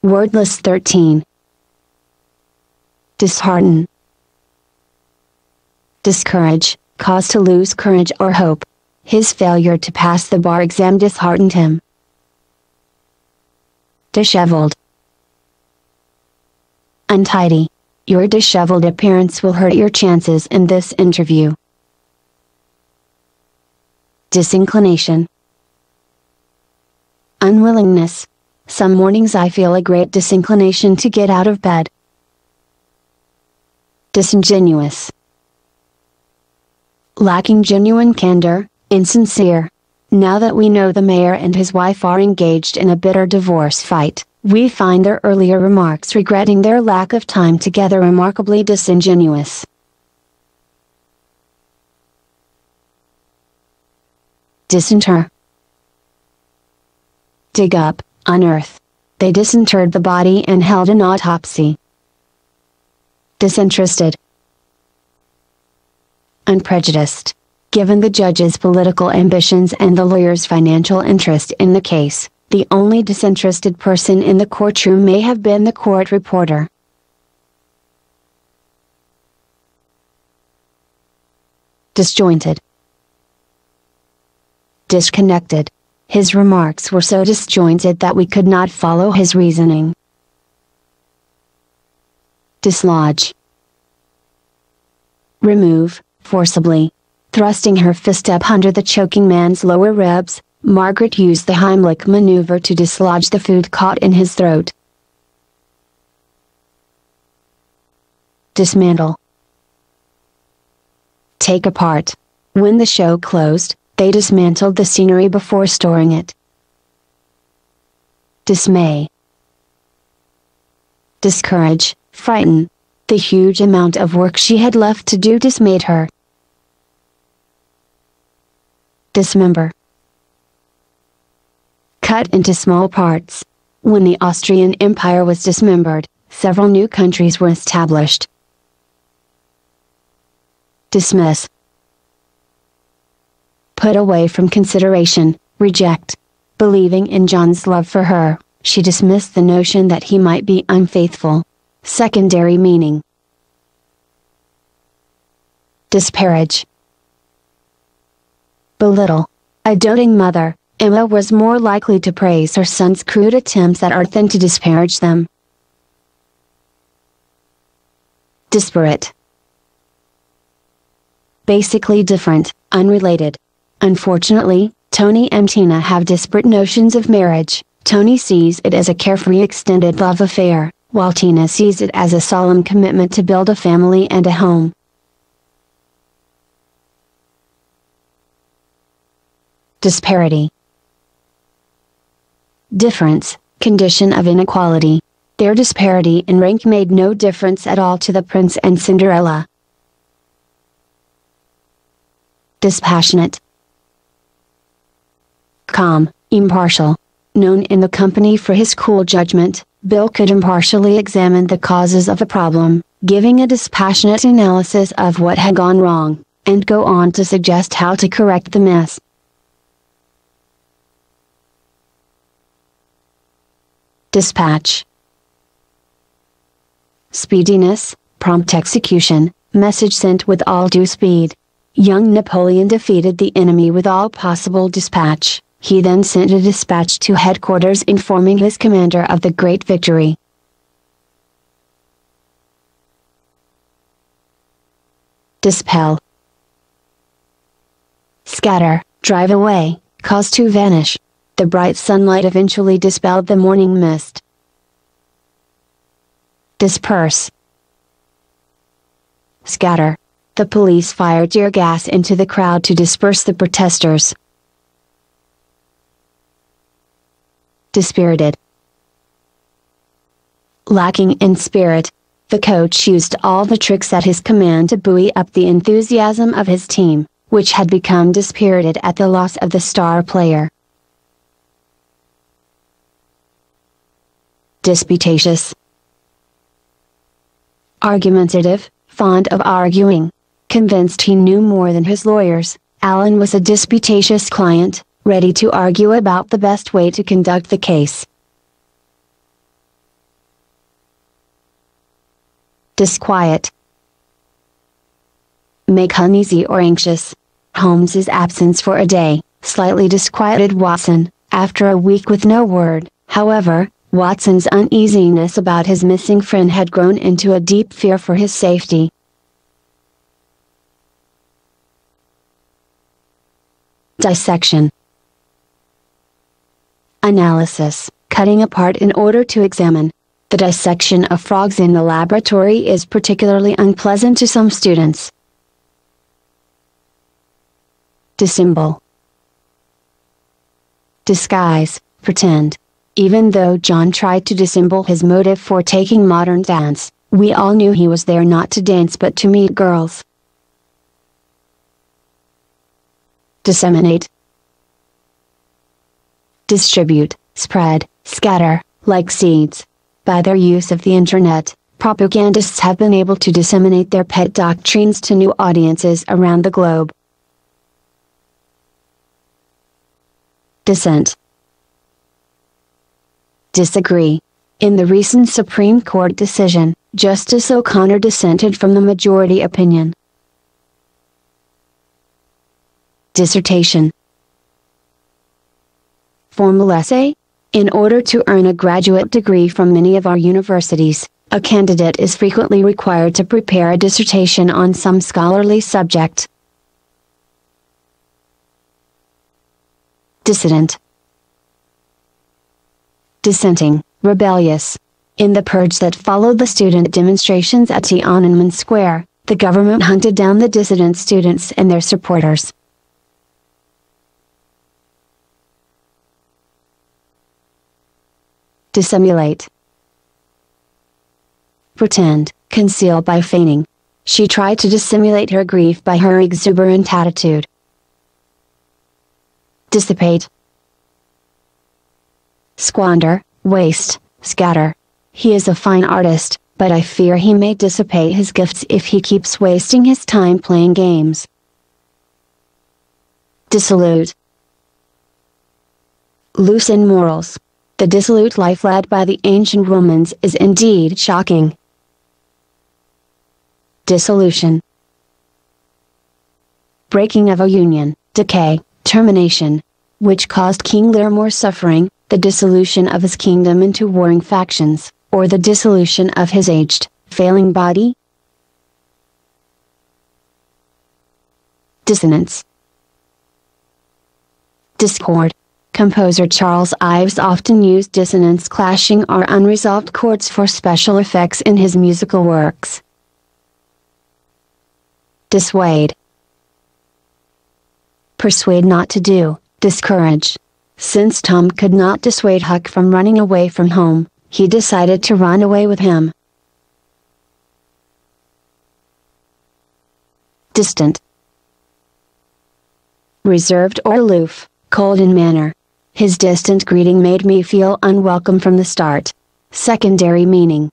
Wordless 13. Dishearten. Discourage, cause to lose courage or hope. His failure to pass the bar exam disheartened him. Disheveled. Untidy. Your disheveled appearance will hurt your chances in this interview. Disinclination. Unwillingness. Some mornings I feel a great disinclination to get out of bed. Disingenuous. Lacking genuine candor, insincere. Now that we know the mayor and his wife are engaged in a bitter divorce fight, we find their earlier remarks regretting their lack of time together remarkably disingenuous. Disinter. Dig up, unearth. They disinterred the body and held an autopsy. Disinterested. Unprejudiced. Given the judge's political ambitions and the lawyer's financial interest in the case, the only disinterested person in the courtroom may have been the court reporter. Disjointed. Disconnected. His remarks were so disjointed that we could not follow his reasoning. Dislodge. Remove, forcibly. Thrusting her fist up under the choking man's lower ribs, Margaret used the Heimlich maneuver to dislodge the food caught in his throat. Dismantle. Take apart. When the show closed, they dismantled the scenery before storing it. Dismay. Discourage, frighten. The huge amount of work she had left to do dismayed her. Dismember. Cut into small parts. When the Austrian Empire was dismembered, several new countries were established. Dismiss. Put away from consideration, reject. Believing in John's love for her, she dismissed the notion that he might be unfaithful. Secondary meaning. Disparage. Belittle. A doting mother, Emma was more likely to praise her son's crude attempts at art than to disparage them. Disparate. Basically different, unrelated. Unfortunately, Tony and Tina have disparate notions of marriage. Tony sees it as a carefree extended love affair, while Tina sees it as a solemn commitment to build a family and a home. Disparity. Difference, condition of inequality. Their disparity in rank made no difference at all to the prince and Cinderella. Dispassionate. Calm, impartial. Known in the company for his cool judgment, Bill could impartially examine the causes of a problem, giving a dispassionate analysis of what had gone wrong, and go on to suggest how to correct the mess. Dispatch. Speediness, prompt execution, message sent with all due speed. Young Napoleon defeated the enemy with all possible dispatch. He then sent a dispatch to headquarters informing his commander of the great victory. Dispel. Scatter, drive away, cause to vanish. The bright sunlight eventually dispelled the morning mist. Disperse. Scatter. The police fired tear gas into the crowd to disperse the protesters. Dispirited. Lacking in spirit. The coach used all the tricks at his command to buoy up the enthusiasm of his team, which had become dispirited at the loss of the star player. Disputatious. Argumentative, fond of arguing. Convinced he knew more than his lawyers, Alan was a disputatious client, ready to argue about the best way to conduct the case. disquiet. Make uneasy or anxious. Holmes's absence for a day slightly disquieted Watson. After a week with no word, however, Watson's uneasiness about his missing friend had grown into a deep fear for his safety. Dissection. Analysis, cutting apart in order to examine. The dissection of frogs in the laboratory is particularly unpleasant to some students. Dissemble. Disguise, pretend. Even though John tried to dissemble his motive for taking modern dance, we all knew he was there not to dance but to meet girls. Disseminate. Distribute, spread, scatter, like seeds. By their use of the internet, propagandists have been able to disseminate their pet doctrines to new audiences around the globe. Dissent. Disagree. In the recent Supreme Court decision, Justice O'Connor dissented from the majority opinion. Dissertation. Formal essay. In order to earn a graduate degree from many of our universities, a candidate is frequently required to prepare a dissertation on some scholarly subject. Dissident. Dissenting, rebellious. In the purge that followed the student demonstrations at Tiananmen Square, the government hunted down the dissident students and their supporters. Dissimulate. Pretend, conceal by feigning. She tried to dissimulate her grief by her exuberant attitude. Dissipate. Squander, waste, scatter. He is a fine artist, but I fear he may dissipate his gifts if he keeps wasting his time playing games. Dissolute. Loose in morals. The dissolute life led by the ancient Romans is indeed shocking. Dissolution. Breaking of a union, decay, termination. Which caused King Lear more suffering, the dissolution of his kingdom into warring factions, or the dissolution of his aged, failing body? Dissonance. Discord. Composer Charles Ives often used dissonance clashing or unresolved chords for special effects in his musical works. Dissuade. Persuade not to do, discourage. Since Tom could not dissuade Huck from running away from home, he decided to run away with him. Distant. Reserved or aloof, cold in manner. His distant greeting made me feel unwelcome from the start. Secondary meaning.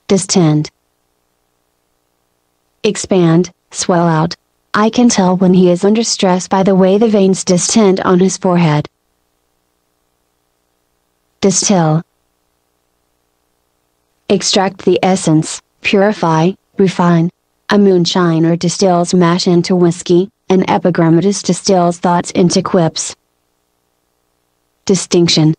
Distend. Expand, swell out. I can tell when he is under stress by the way the veins distend on his forehead. Distill. Extract the essence, purify, refine. A moonshiner distills mash into whiskey, an epigrammatist distills thoughts into quips. Distinction.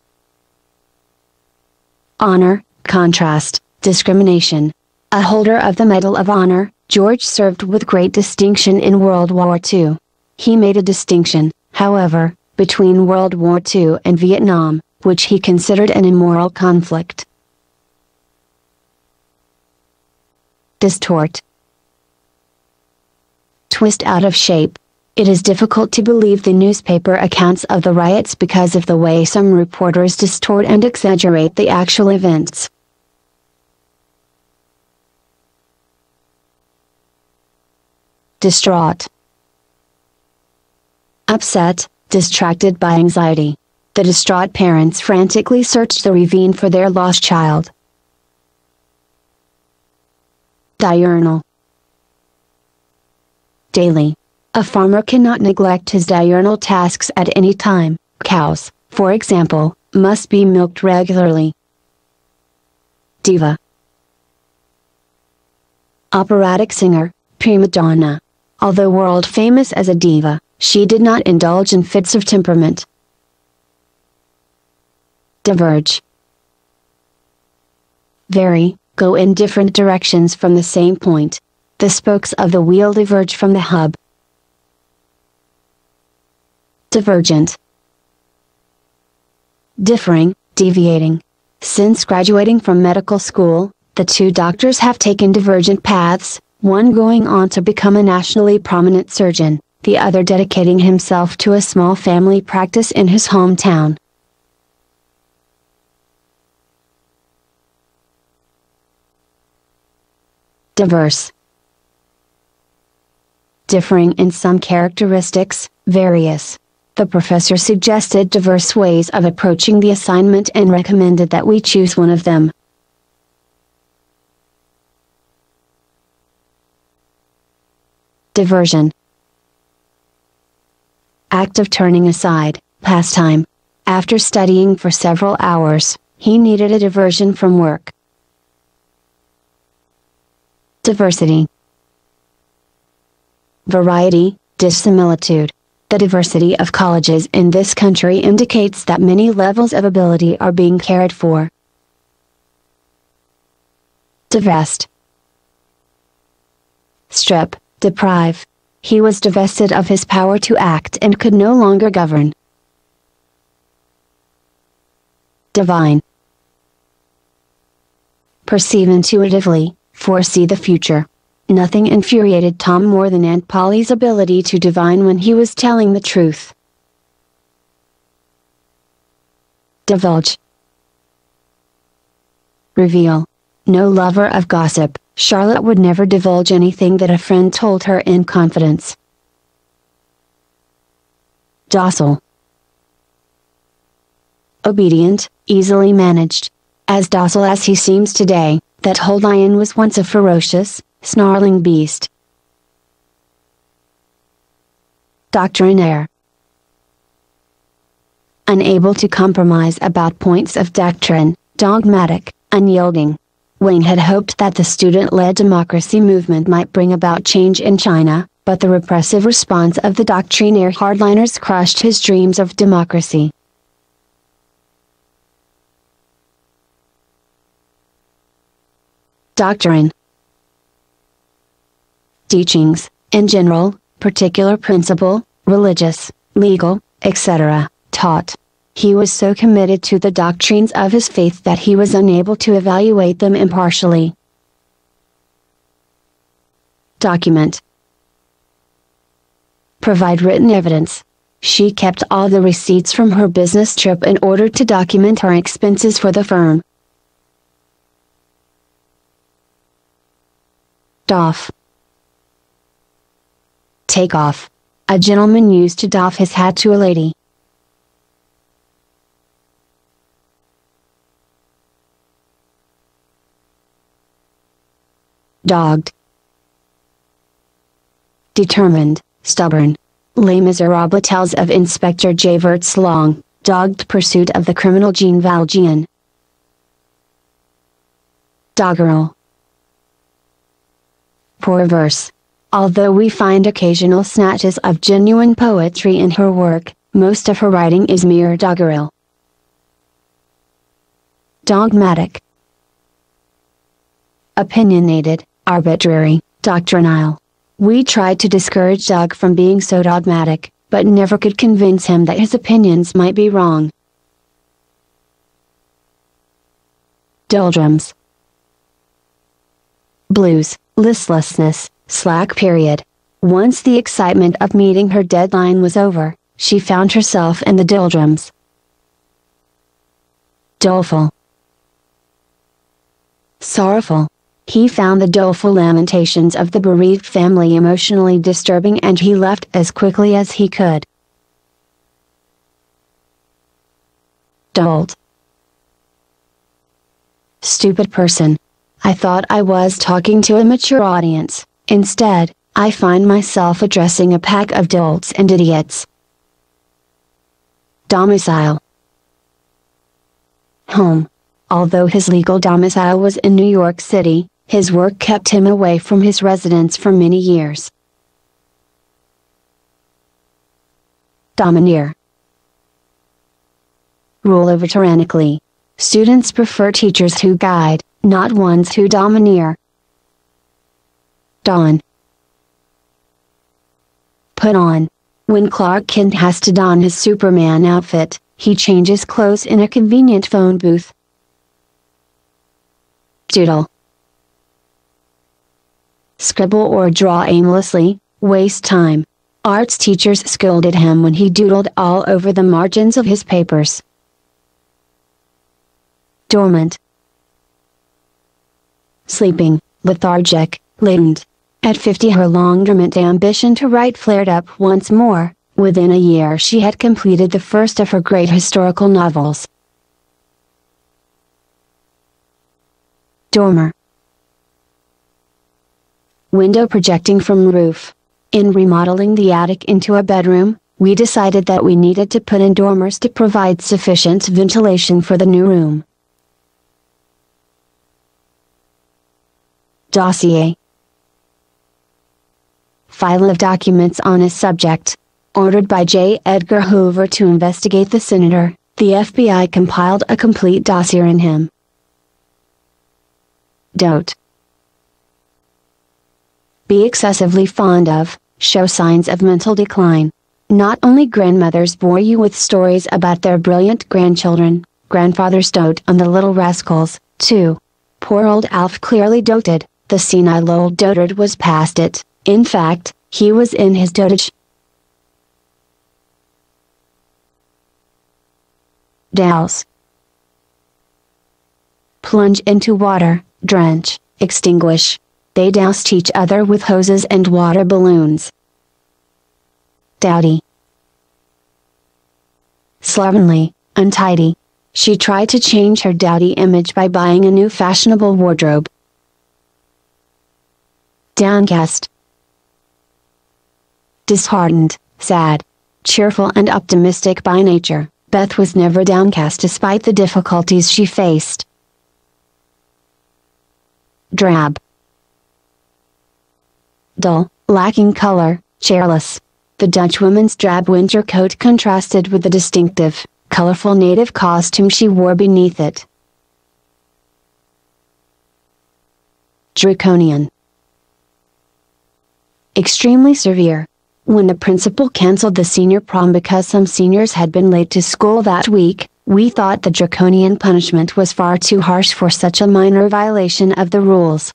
Honor, contrast, discrimination. A holder of the Medal of Honor, George served with great distinction in World War II. He made a distinction, however, between World War II and Vietnam, which he considered an immoral conflict. Distort. Twist out of shape. It is difficult to believe the newspaper accounts of the riots because of the way some reporters distort and exaggerate the actual events. Distraught. Upset, distracted by anxiety. The distraught parents frantically searched the ravine for their lost child. Diurnal. Daily. A farmer cannot neglect his diurnal tasks at any time. Cows, for example, must be milked regularly. Diva. operatic singer, prima donna. Although world famous as a diva, she did not indulge in fits of temperament. Diverge. Vary, go in different directions from the same point. The spokes of the wheel diverge from the hub. Divergent. Differing, deviating. Since graduating from medical school, the two doctors have taken divergent paths, one going on to become a nationally prominent surgeon, the other dedicating himself to a small family practice in his hometown. Diverse. Differing in some characteristics, various. The professor suggested diverse ways of approaching the assignment and recommended that we choose one of them. Diversion. Act of turning aside, pastime. After studying for several hours, he needed a diversion from work. Diversity. Variety, dissimilitude. The diversity of colleges in this country indicates that many levels of ability are being cared for. Divest. Strip, deprive. He was divested of his power to act and could no longer govern. Divine. Perceive intuitively, foresee the future. Nothing infuriated Tom more than Aunt Polly's ability to divine when he was telling the truth. Divulge. Reveal. No lover of gossip, Charlotte would never divulge anything that a friend told her in confidence. Docile. Obedient, easily managed. As docile as he seems today, that whole lion was once a ferocious, snarling beast. Doctrinaire. Unable to compromise about points of doctrine, dogmatic, unyielding. Wing had hoped that the student-led democracy movement might bring about change in China, but the repressive response of the doctrinaire hardliners crushed his dreams of democracy. Doctrine. Teachings, in general, particular principle, religious, legal, etc., taught. He was so committed to the doctrines of his faith that he was unable to evaluate them impartially. Document. Provide written evidence. She kept all the receipts from her business trip in order to document her expenses for the firm. Doff. Take off. A gentleman used to doff his hat to a lady. Dogged. Determined, stubborn. Les Miserables tells of Inspector Javert's long, dogged pursuit of the criminal Jean Valjean. Doggerel. Poor verse. Although we find occasional snatches of genuine poetry in her work, most of her writing is mere doggerel. Dogmatic. Opinionated, arbitrary, doctrinal. We tried to discourage Doug from being so dogmatic, but never could convince him that his opinions might be wrong. Doldrums. Blues, listlessness, slack period. Once the excitement of meeting her deadline was over, she found herself in the doldrums. Doleful. Sorrowful. He found the doleful lamentations of the bereaved family emotionally disturbing and he left as quickly as he could. Dolt. Stupid person. I thought I was talking to a mature audience, instead, I find myself addressing a pack of dolts and idiots. Domicile. Home. Although his legal domicile was in New York City, his work kept him away from his residence for many years. Domineer. Rule over tyrannically. Students prefer teachers who guide, not ones who domineer. Don. Put on. When Clark Kent has to don his Superman outfit, he changes clothes in a convenient phone booth. Doodle. Scribble or draw aimlessly, waste time. Arts teachers scolded him when he doodled all over the margins of his papers. Dormant. Sleeping, lethargic, latent. At 50 her long dormant ambition to write flared up once more. Within a year she had completed the first of her great historical novels. Dormer. Window projecting from roof. In remodeling the attic into a bedroom, we decided that we needed to put in dormers to provide sufficient ventilation for the new room. Dossier. File of documents on a subject. Ordered by J. Edgar Hoover to investigate the senator, the FBI compiled a complete dossier on him. Dote. Be excessively fond of, show signs of mental decline. Not only grandmothers bore you with stories about their brilliant grandchildren, grandfathers dote on the little rascals, too. Poor old Alf clearly doted, the senile old dotard was past it, in fact, he was in his dotage. Douse. Plunge into water, drench, extinguish. They doused each other with hoses and water balloons. Dowdy. Slovenly, untidy. She tried to change her dowdy image by buying a new fashionable wardrobe. Downcast. Disheartened, sad. Cheerful and optimistic by nature, Beth was never downcast despite the difficulties she faced. Drab. Dull, lacking color, chairless. The Dutchwoman's drab winter coat contrasted with the distinctive, colorful native costume she wore beneath it. Draconian. Extremely severe. When the principal canceled the senior prom because some seniors had been late to school that week, we thought the draconian punishment was far too harsh for such a minor violation of the rules.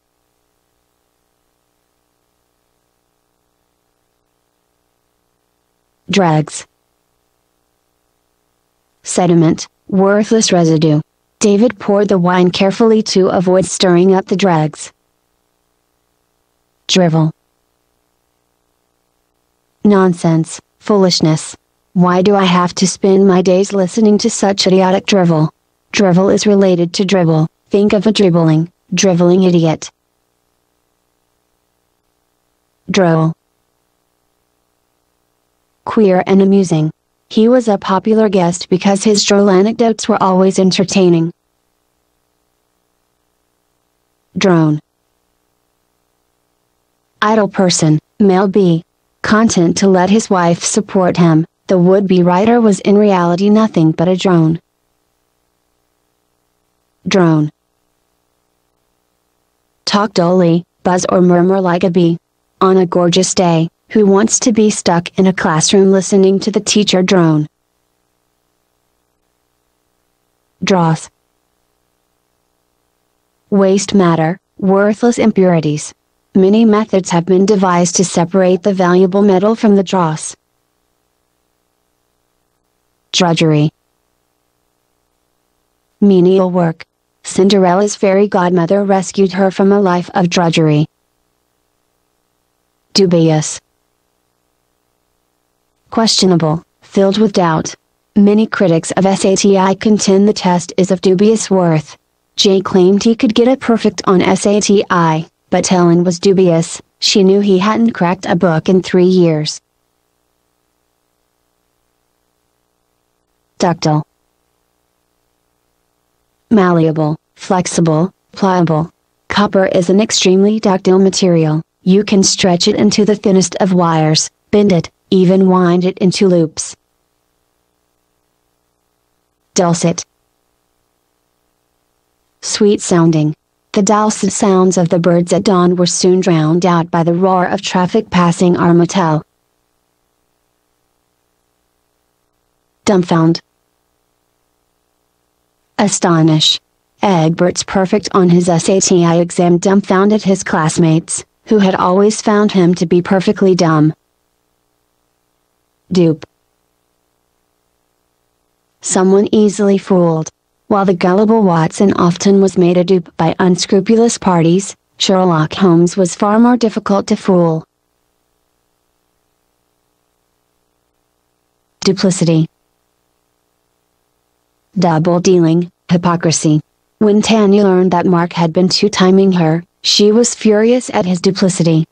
Dregs. Sediment, worthless residue. David poured the wine carefully to avoid stirring up the dregs. Drivel. Nonsense, foolishness. Why do I have to spend my days listening to such idiotic drivel? Drivel is related to dribble, think of a dribbling, driveling idiot. Droll. Queer and amusing. He was a popular guest because his droll anecdotes were always entertaining. Drone. Idle person, male B. Content to let his wife support him, the would-be writer was in reality nothing but a drone. Drone. Talk dully, buzz or murmur like a bee. On a gorgeous day, who wants to be stuck in a classroom listening to the teacher drone? Dross. Waste matter, worthless impurities. Many methods have been devised to separate the valuable metal from the dross. Drudgery. Menial work. Cinderella's fairy godmother rescued her from a life of drudgery. Dubious. Questionable, filled with doubt. Many critics of SATI contend the test is of dubious worth. Jay claimed he could get it perfect on SATI, but Helen was dubious, she knew he hadn't cracked a book in 3 years. Ductile. Malleable, flexible, pliable. Copper is an extremely ductile material. You can stretch it into the thinnest of wires, bend it, even wind it into loops. Dulcet. Sweet sounding. The dulcet sounds of the birds at dawn were soon drowned out by the roar of traffic passing our motel. Dumbfound. Astonish. Egbert's perfect on his SAT exam dumbfounded his classmates, who had always found him to be perfectly dumb. Dupe. Someone easily fooled. While the gullible Watson often was made a dupe by unscrupulous parties, Sherlock Holmes was far more difficult to fool. Duplicity. Double dealing, hypocrisy. When Tanya learned that Mark had been two-timing her, she was furious at his duplicity.